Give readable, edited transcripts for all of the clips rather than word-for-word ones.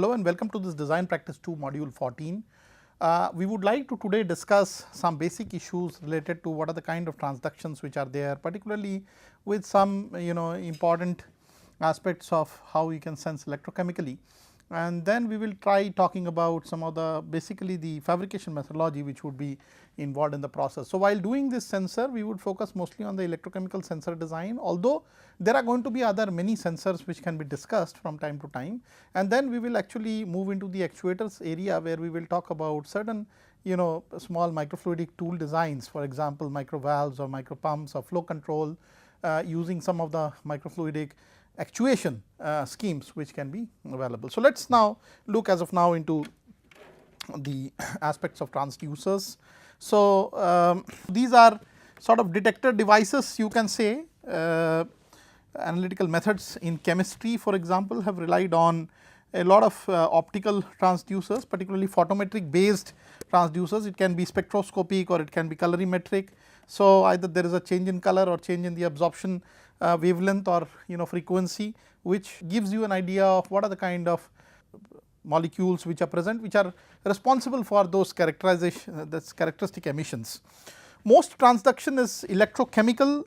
Hello and welcome to this design practice 2 module 14. We would like to today discuss some basic issues related to what are the kind of transductions which are there, particularly with some important aspects of how you can sense electrochemically, and then we will try talking about some of the basically the fabrication methodology which would be involved in the process. So, while doing this sensor we would focus mostly on the electrochemical sensor design, although there are going to be other many sensors which can be discussed from time to time, and then we will actually move into the actuators area where we will talk about certain small microfluidic tool designs, for example, micro valves or micro pumps or flow control using some of the microfluidic actuation schemes which can be available. So, let us now look as of now into the aspects of transducers. So, these are sort of detector devices, you can say. Analytical methods in chemistry, for example, have relied on a lot of optical transducers, particularly photometric based transducers. It can be spectroscopic or it can be colorimetric. So, either there is a change in color or change in the absorption wavelength or frequency, which gives you an idea of what are the kind of molecules which are present, which are responsible for those characteristic emissions. Most transduction is electrochemical,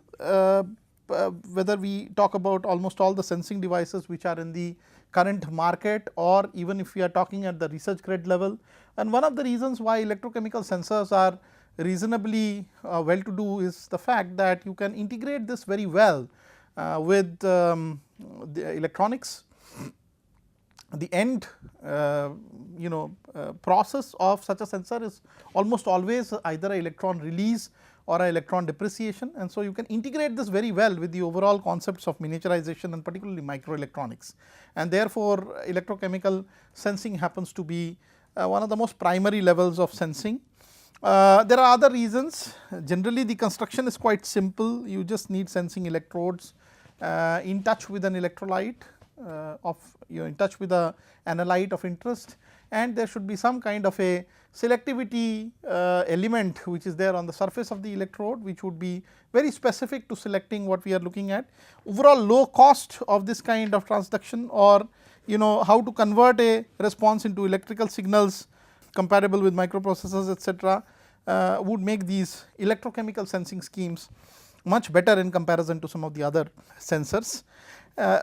whether we talk about almost all the sensing devices which are in the current market, or even if we are talking at the research grade level. And one of the reasons why electrochemical sensors are reasonably well to do is the fact that you can integrate this very well with the electronics. The end process of such a sensor is almost always either an electron release or an electron depreciation, and so you can integrate this very well with the overall concepts of miniaturization and particularly microelectronics, and therefore electrochemical sensing happens to be one of the most primary levels of sensing. There are other reasons. Generally the construction is quite simple. You just need sensing electrodes in touch with an electrolyte in touch with a analyte of interest, and there should be some kind of a selectivity element which is there on the surface of the electrode, which would be very specific to selecting what we are looking at. Overall low cost of this kind of transduction, or how to convert a response into electrical signals compatible with microprocessors, etc., would make these electrochemical sensing schemes much better in comparison to some of the other sensors.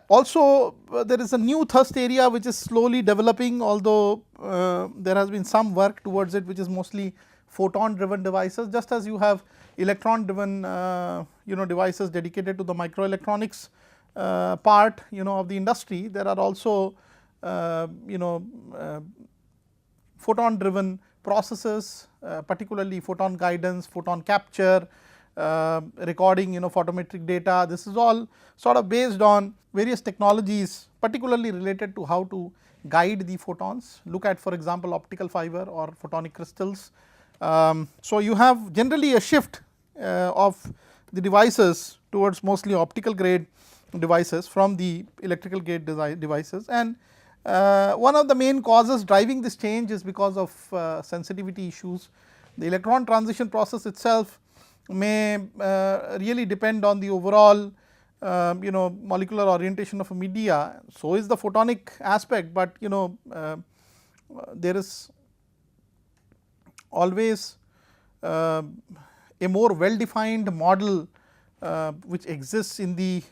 Also there is a new thrust area which is slowly developing, although there has been some work towards it, which is mostly photon driven devices. Just as you have electron driven devices dedicated to the microelectronics part of the industry, there are also photon driven processes, particularly photon guidance, photon capture, recording photometric data. This is all sort of based on various technologies, particularly related to how to guide the photons. Look at, for example, optical fiber or photonic crystals. So, you have generally a shift of the devices towards mostly optical grade devices from the electrical grade devices, and one of the main causes driving this change is because of sensitivity issues. The electron transition process itself may really depend on the overall molecular orientation of a media. So is the photonic aspect, but there is always a more well defined model which exists in the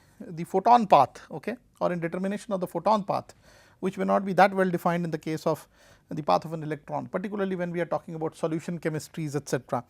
photon path, okay, or in determination of the photon path, which may not be that well defined in the case of the path of an electron, particularly when we are talking about solution chemistries, etc.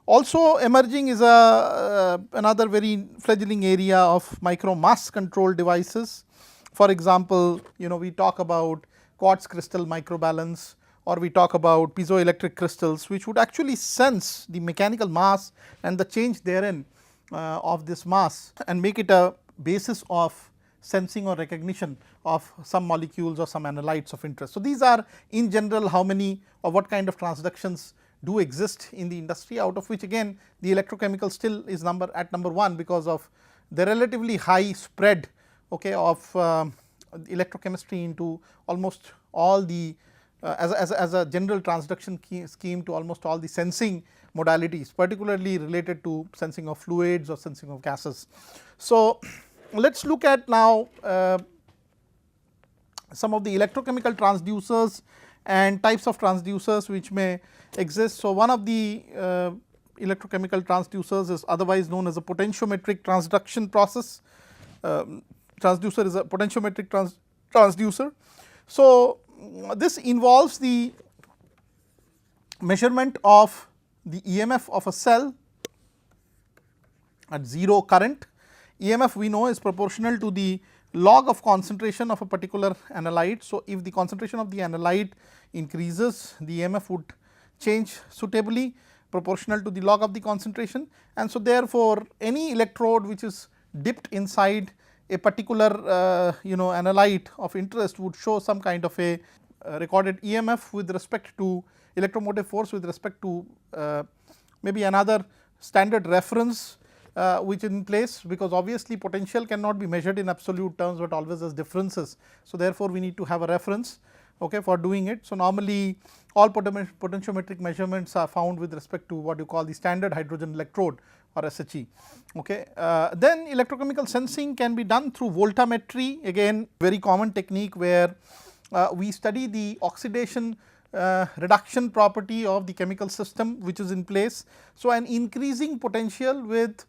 Also emerging is another very fledgling area of micro mass control devices. For example, we talk about quartz crystal microbalance, or we talk about piezoelectric crystals, which would actually sense the mechanical mass and the change therein of this mass and make it a basis of sensing or recognition of some molecules or some analytes of interest. So, these are in general how many or what kind of transductions do exist in the industry, out of which again the electrochemical still is at number 1 because of the relatively high spread, okay, of electrochemistry into almost all the as a general transduction scheme to almost all the sensing modalities, particularly related to sensing of fluids or sensing of gases. So, let us look at now some of the electrochemical transducers and types of transducers which may exist. So, one of the electrochemical transducers is otherwise known as a potentiometric transduction process. Transducer is a potentiometric transducer. So, this involves the measurement of the EMF of a cell at 0 current. EMF we know is proportional to the log of concentration of a particular analyte. So, if the concentration of the analyte increases, the EMF would change suitably proportional to the log of the concentration, and so therefore, any electrode which is dipped inside a particular analyte of interest would show some kind of a recorded EMF with respect to electromotive force with respect to maybe another standard reference which is in place, because obviously potential cannot be measured in absolute terms, but always as differences. So, therefore, we need to have a reference for doing it. So, normally all potentiometric measurements are found with respect to what you call the standard hydrogen electrode or SHE. Then electrochemical sensing can be done through voltammetry, again very common technique where we study the oxidation reduction property of the chemical system which is in place. So, an increasing potential with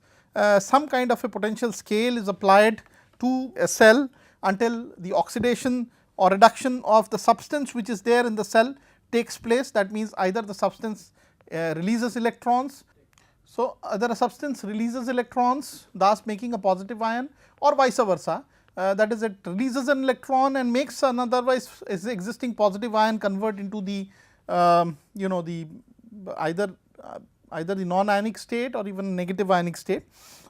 some kind of a potential scale is applied to a cell until the oxidation or reduction of the substance which is there in the cell takes place. That means either the substance releases electrons. So, either a substance releases electrons, thus making a positive ion, or vice versa, that is, it releases an electron and makes an otherwise existing positive ion convert into the the either the non-ionic state or even negative ionic state.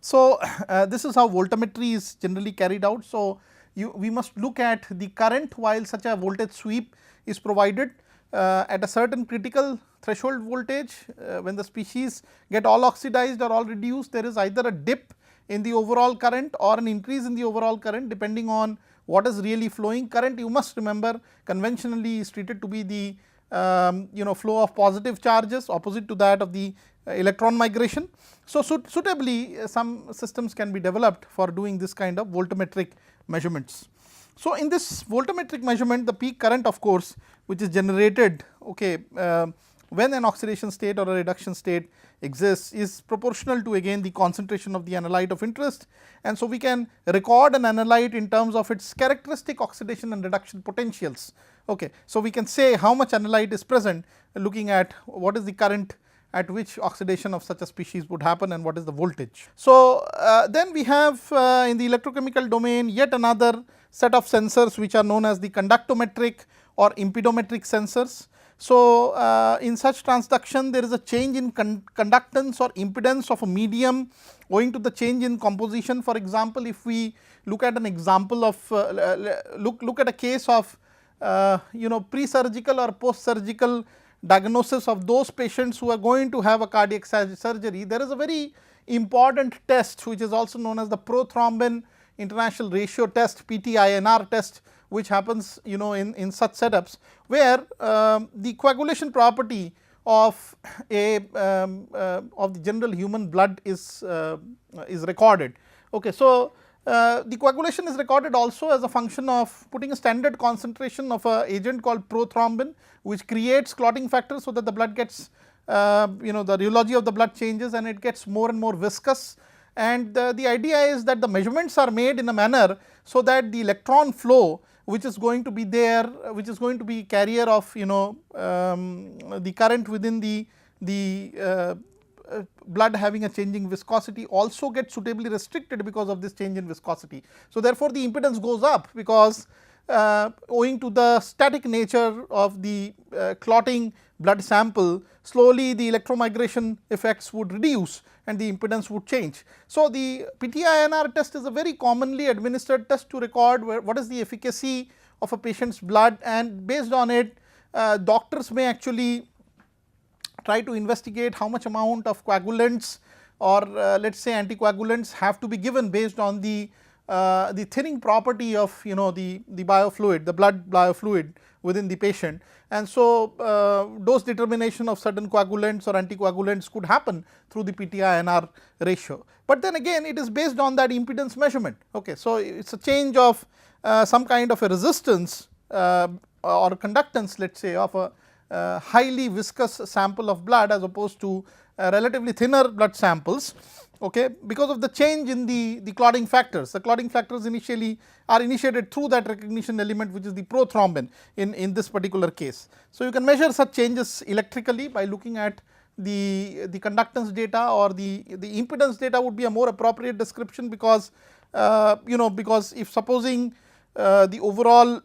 So, this is how voltammetry is generally carried out. So, we must look at the current while such a voltage sweep is provided at a certain critical threshold voltage. When the species get all oxidized or all reduced, there is either a dip in the overall current or an increase in the overall current depending on what is really flowing. Current, you must remember, conventionally is treated to be the flow of positive charges opposite to that of the electron migration. So, suitably some systems can be developed for doing this kind of voltammetric measurements. So, in this voltammetric measurement, the peak current of course which is generated when an oxidation state or a reduction state exists is proportional to again the concentration of the analyte of interest, and so we can record an analyte in terms of its characteristic oxidation and reduction potentials. So, we can say how much analyte is present looking at what is the current at which oxidation of such a species would happen and what is the voltage. So, then we have in the electrochemical domain yet another set of sensors which are known as the conductometric or impedometric sensors. So, in such transduction there is a change in conductance or impedance of a medium owing to the change in composition. For example, if we look at an example of look at a case of pre-surgical or post-surgical diagnosis of those patients who are going to have a cardiac surgery, there is a very important test which is also known as the prothrombin international ratio test, PTINR test, which happens in such setups where the coagulation property of the general human blood is recorded. So, the coagulation is recorded also as a function of putting a standard concentration of a agent called prothrombin, which creates clotting factor, so that the blood gets the rheology of the blood changes and it gets more and more viscous. And the idea is that the measurements are made in a manner so that the electron flow which is going to be there, which is going to be carrier of the current within the blood having a changing viscosity also gets suitably restricted because of this change in viscosity. So, therefore, the impedance goes up because owing to the static nature of the clotting blood sample, slowly the electromigration effects would reduce and the impedance would change. So, the PTINR test is a very commonly administered test to record what is the efficacy of a patient's blood, and based on it doctors may actually try to investigate how much amount of coagulants or let us say anticoagulants have to be given based on the thinning property of the biofluid, the blood biofluid within the patient. And so, dose determination of certain coagulants or anticoagulants could happen through the PTINR ratio, but then again it is based on that impedance measurement. So, it is a change of some kind of a resistance or conductance, let us say, of a highly viscous sample of blood as opposed to relatively thinner blood samples, okay, because of the change in the clotting factors. The clotting factors initially are initiated through that recognition element, which is the prothrombin in this particular case. So, you can measure such changes electrically by looking at the conductance data, or the impedance data would be a more appropriate description, because because if supposing the overall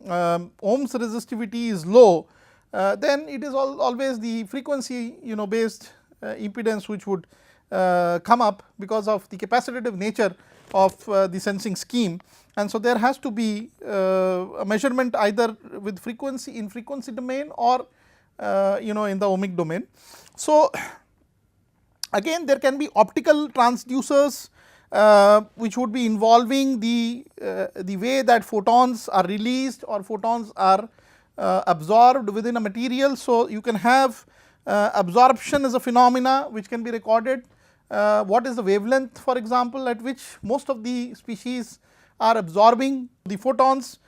ohms resistivity is low, then it is always the frequency based impedance which would come up because of the capacitive nature of the sensing scheme. And so, there has to be a measurement either with frequency in frequency domain, or in the ohmic domain. So, again there can be optical transducers which would be involving the way that photons are released or photons are absorbed within a material. So, you can have absorption as a phenomena which can be recorded. What is the wavelength, for example, at which most of the species are absorbing the photons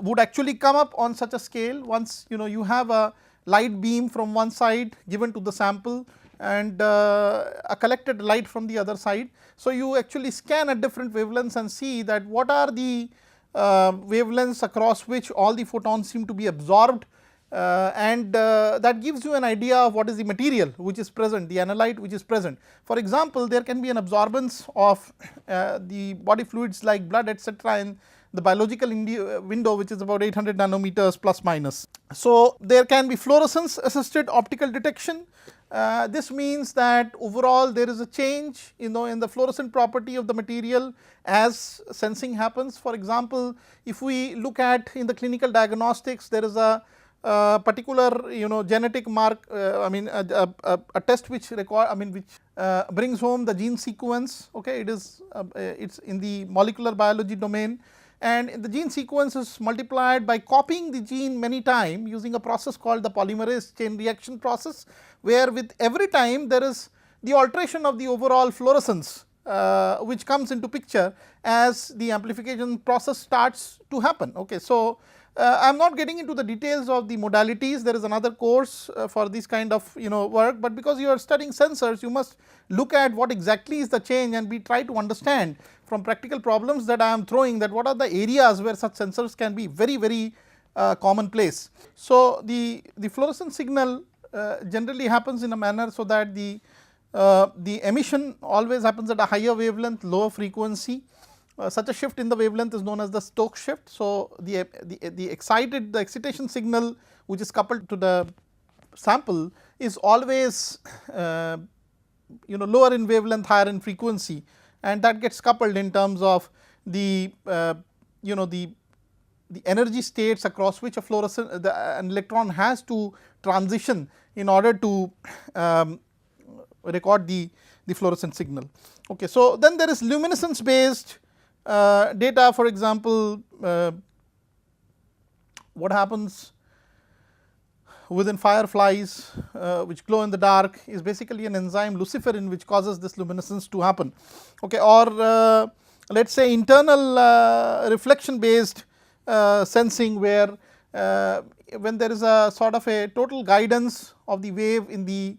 would actually come up on such a scale. Once you have a light beam from one side given to the sample and a collected light from the other side. So, you actually scan at different wavelengths and see that what are the wavelengths across which all the photons seem to be absorbed, and that gives you an idea of what is the material which is present, the analyte which is present. For example, there can be an absorbance of the body fluids like blood, etc., in the biological window, which is about 800 nanometers plus minus. So, there can be fluorescence assisted optical detection. This means that overall there is a change in the fluorescent property of the material as sensing happens. For example, if we look at in the clinical diagnostics, there is a particular genetic mark, a test which brings home the gene sequence. Okay, it's in the molecular biology domain, and the gene sequence is multiplied by copying the gene many times using a process called the polymerase chain reaction process, where with every time there is the alteration of the overall fluorescence which comes into picture as the amplification process starts to happen. Okay, so I am not getting into the details of the modalities. There is another course for this kind of work, but because you are studying sensors, you must look at what exactly is the change, and we try to understand from practical problems that I am throwing, that what are the areas where such sensors can be very commonplace. So, the fluorescent signal generally happens in a manner so that the emission always happens at a higher wavelength, lower frequency. Such a shift in the wavelength is known as the Stokes shift. So, the excitation signal which is coupled to the sample is always lower in wavelength, higher in frequency, and that gets coupled in terms of the energy states across which an electron has to transition in order to record the fluorescent signal. Okay, so, then there is luminescence based data. For example, what happens within fireflies which glow in the dark is basically an enzyme luciferin which causes this luminescence to happen. Okay, or let us say internal reflection based sensing, where when there is a sort of a total guidance of the wave in the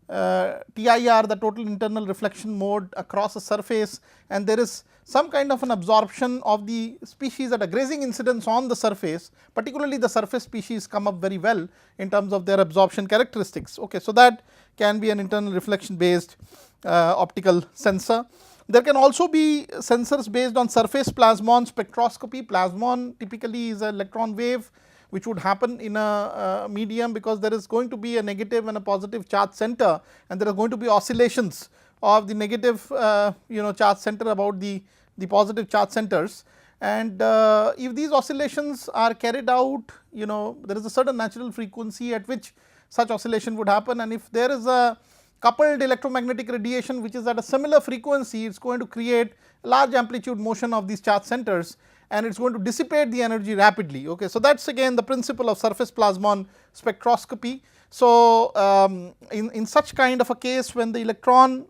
TIR, the total internal reflection mode across a surface, and there is some kind of an absorption of the species at a grazing incidence on the surface, particularly the surface species come up very well in terms of their absorption characteristics. Okay, so, that can be an internal reflection based optical sensor. There can also be sensors based on surface plasmon spectroscopy. Plasmon typically is an electron wave which would happen in a medium, because there is going to be a negative and a positive charge center, and there are going to be oscillations of the negative charge center about the positive charge centers. And if these oscillations are carried out, there is a certain natural frequency at which such oscillation would happen, and if there is a coupled electromagnetic radiation which is at a similar frequency, it is going to create large amplitude motion of these charge centers, and it is going to dissipate the energy rapidly. Okay, so, that is again the principle of surface plasmon spectroscopy. So, in such kind of a case, when the electron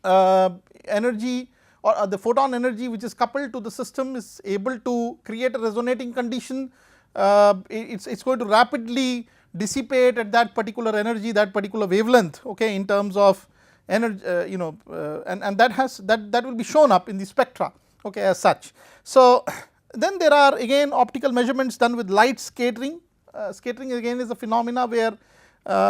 energy or the photon energy which is coupled to the system is able to create a resonating condition, it is going to rapidly dissipate at that particular energy, that particular wavelength, okay, in terms of energy, and that will be shown up in the spectra, okay, as such. So then there are again optical measurements done with light scattering. Scattering again is a phenomena where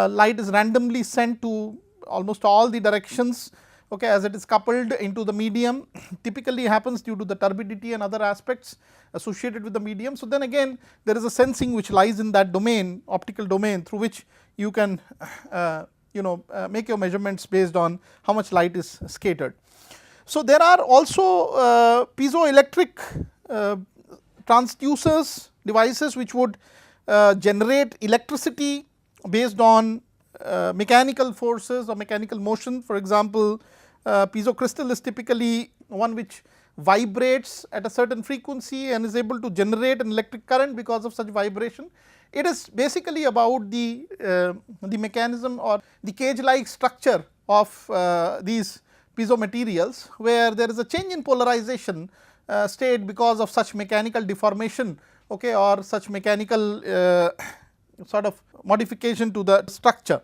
light is randomly sent to almost all the directions, okay, as it is coupled into the medium. Typically happens due to the turbidity and other aspects associated with the medium. So then again there is a sensing which lies in that domain, optical domain, through which you can make your measurements based on how much light is scattered. So there are also piezoelectric transducers devices which would generate electricity based on mechanical forces or mechanical motion. For example, piezo crystal is typically one which vibrates at a certain frequency and is able to generate an electric current because of such vibration. It is basically about the mechanism or the cage like structure of these piezo materials, where there is a change in polarization state because of such mechanical deformation, okay, or such mechanical sort of modification to the structure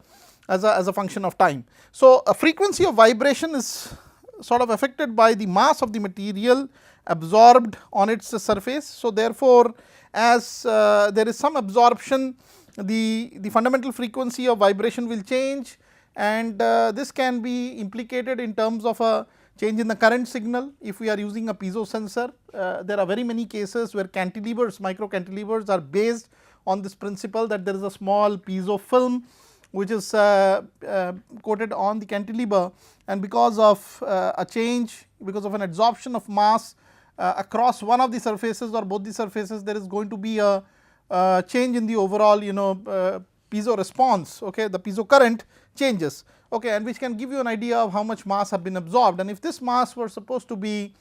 as a function of time. So a frequency of vibration is sort of affected by the mass of the material absorbed on its surface. So therefore, as there is some absorption, the fundamental frequency of vibration will change, and this can be implicated in terms of a change in the current signal. If we are using a piezo sensor, there are very many cases where cantilevers, micro cantilevers are based on this principle that there is a small piezo film which is coated on the cantilever, and because of a change, because of an absorption of mass across one of the surfaces or both the surfaces, there is going to be a change in the overall piezo response, okay, the piezo current changes, okay, and which can give you an idea of how much mass have been absorbed. And if this mass were supposed to be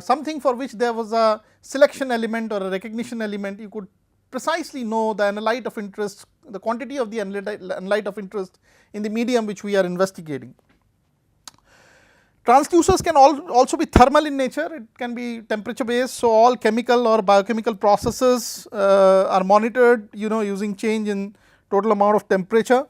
something for which there was a selection element or a recognition element, you could precisely know the analyte of interest, the quantity of the analyte of interest in the medium which we are investigating. Transducers can also be thermal in nature, it can be temperature based. So all chemical or biochemical processes are monitored using change in total amount of temperature,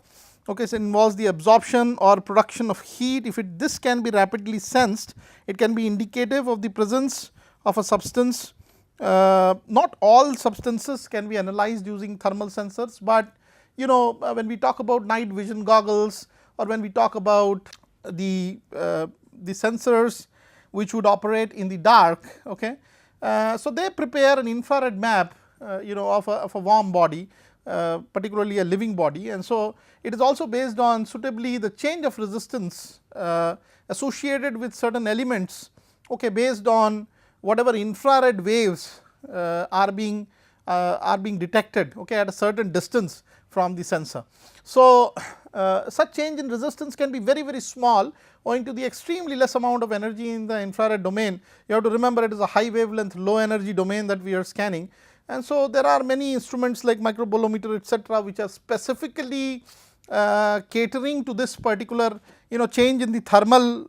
okay. So it involves the absorption or production of heat. If this can be rapidly sensed, it can be indicative of the presence of a substance. Not all substances can be analyzed using thermal sensors, but when we talk about night vision goggles, or when we talk about the sensors which would operate in the dark, okay, so they prepare an infrared map of a warm body, particularly a living body, and so it is also based on suitably the change of resistance associated with certain elements, okay, based on whatever infrared waves are being detected, okay, at a certain distance from the sensor. So such change in resistance can be very small owing to the extremely less amount of energy in the infrared domain. You have to remember it is a high wavelength low energy domain that we are scanning, and so there are many instruments like microbolometer etc., which are specifically catering to this particular change in the thermal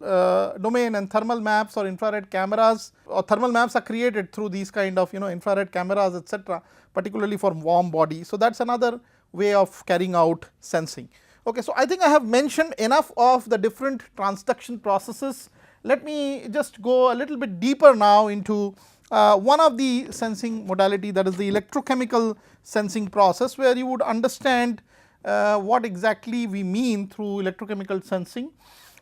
domain, and thermal maps or infrared cameras or thermal maps are created through these kind of infrared cameras etc., particularly for warm body. So that is another way of carrying out sensing. Okay, so I think I have mentioned enough of the different transduction processes. Let me just go a little bit deeper now into one of the sensing modality, that is the electrochemical sensing process, where you would understand what exactly we mean through electrochemical sensing.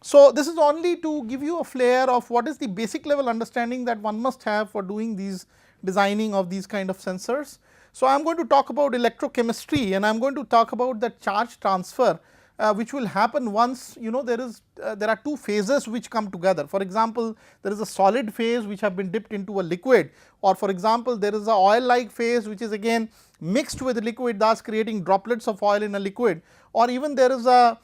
So this is only to give you a flare of what is the basic level understanding that one must have for doing these designing of these kind of sensors. So I am going to talk about electrochemistry, and I am going to talk about the charge transfer which will happen once there are two phases which come together. For example, there is a solid phase which have been dipped into a liquid, or for example there is a oil like phase which is again mixed with liquid, thus creating droplets of oil in a liquid, or even there is a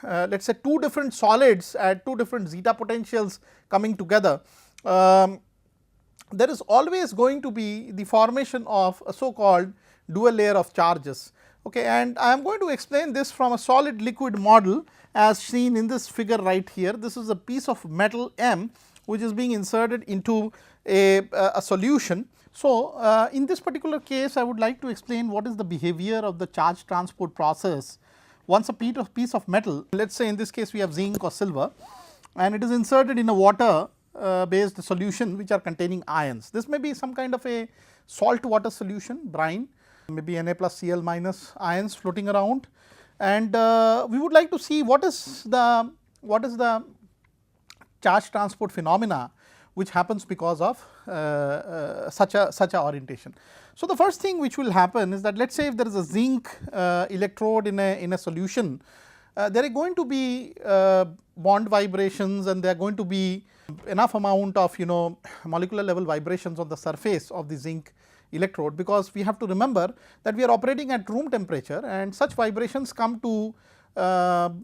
let us say two different solids at two different zeta potentials coming together. There is always going to be the formation of a so called dual layer of charges. Okay, and I am going to explain this from a solid liquid model as seen in this figure right here. This is a piece of metal M which is being inserted into a solution. So, in this particular case I would like to explain what is the behavior of the charge transport process once a piece of metal, let us say in this case we have zinc or silver, and it is inserted in a water based solution which are containing ions. This may be some kind of a salt water solution, brine, maybe Na plus Cl minus ions floating around, and we would like to see what is the charge transport phenomena which happens because of such a orientation. So, the first thing which will happen is that let us say if there is a zinc electrode in a solution, there are going to be bond vibrations and there are going to be enough amount of molecular level vibrations on the surface of the zinc electrode, because we have to remember that we are operating at room temperature and such vibrations come to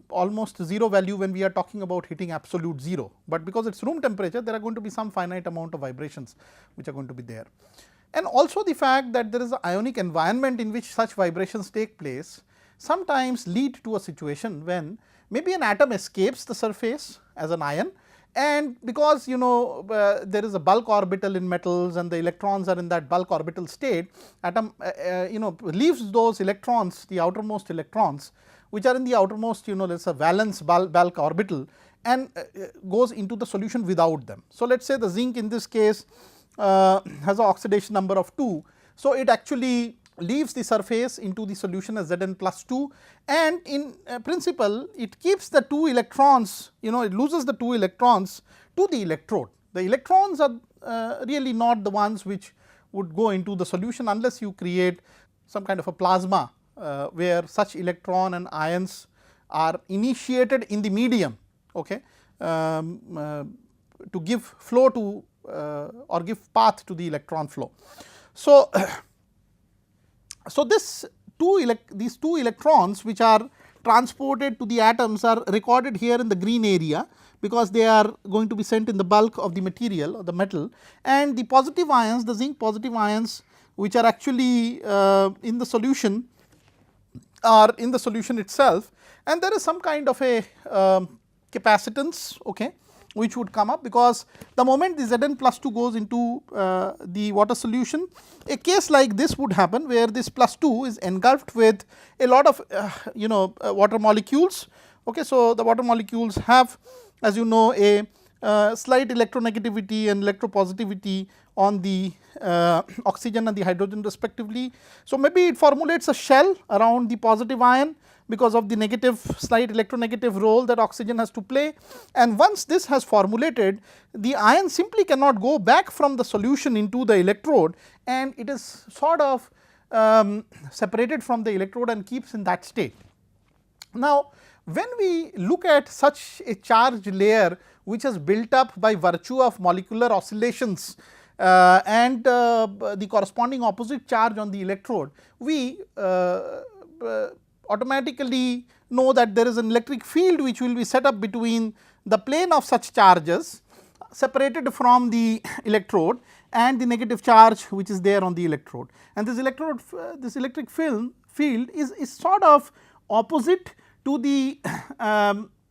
almost 0 value when we are talking about hitting absolute 0, but because it is room temperature there are going to be some finite amount of vibrations which are going to be there. And also the fact that there is an ionic environment in which such vibrations take place sometimes lead to a situation when maybe an atom escapes the surface as an ion, and because there is a bulk orbital in metals and the electrons are in that bulk orbital state, atom leaves those electrons, the outermost electrons which are in the outermost let us say valence bulk orbital, and goes into the solution without them. So, let us say the zinc in this case has an oxidation number of 2. So, it actually leaves the surface into the solution as Zn plus 2, and in principle it keeps the 2 electrons, it loses the 2 electrons to the electrode. The electrons are really not the ones which would go into the solution unless you create some kind of a plasma where such electron and ions are initiated in the medium, okay, to give flow to or give path to the electron flow. So, these two electrons which are transported to the atoms are recorded here in the green area, because they are going to be sent in the bulk of the material or the metal, and the positive ions, the zinc positive ions which are actually in the solution are in the solution itself, and there is some kind of a capacitance, okay, which would come up, because the moment the Zn plus 2 goes into the water solution, a case like this would happen where this plus 2 is engulfed with a lot of water molecules. Okay, so, the water molecules have, as you know, a slight electronegativity and electropositivity on the oxygen and the hydrogen respectively. So, maybe it formulates a shell around the positive ion because of the negative slight electronegative role that oxygen has to play, and once this has formulated, the ion simply cannot go back from the solution into the electrode, and it is sort of separated from the electrode and keeps in that state. Now, when we look at such a charged layer which is built up by virtue of molecular oscillations and the corresponding opposite charge on the electrode, we automatically know that there is an electric field which will be set up between the plane of such charges separated from the electrode and the negative charge which is there on the electrode, and this electric field is sort of opposite to the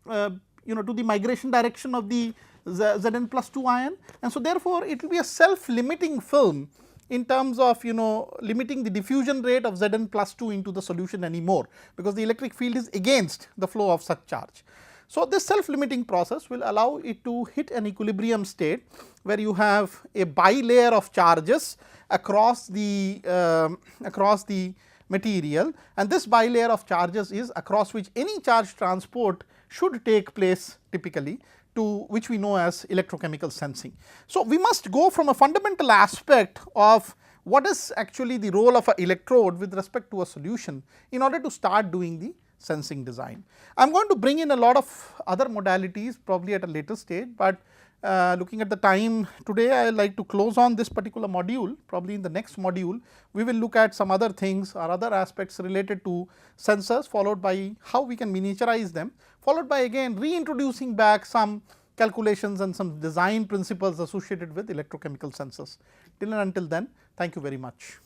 to the migration direction of the Zn plus 2 ion, and so therefore it will be a self limiting film in terms of limiting the diffusion rate of Zn plus 2 into the solution anymore, because the electric field is against the flow of such charge. So, this self limiting process will allow it to hit an equilibrium state where you have a bilayer of charges across the material, and this bilayer of charges is across which any charge transport should take place typically, to which we know as electrochemical sensing. So, we must go from a fundamental aspect of what is actually the role of an electrode with respect to a solution in order to start doing the sensing design. I am going to bring in a lot of other modalities probably at a later stage, but looking at the time today, I would like to close on this particular module. Probably in the next module we will look at some other things or other aspects related to sensors, followed by how we can miniaturize them, followed by again reintroducing back some calculations and some design principles associated with electrochemical sensors. Till and until then, thank you very much.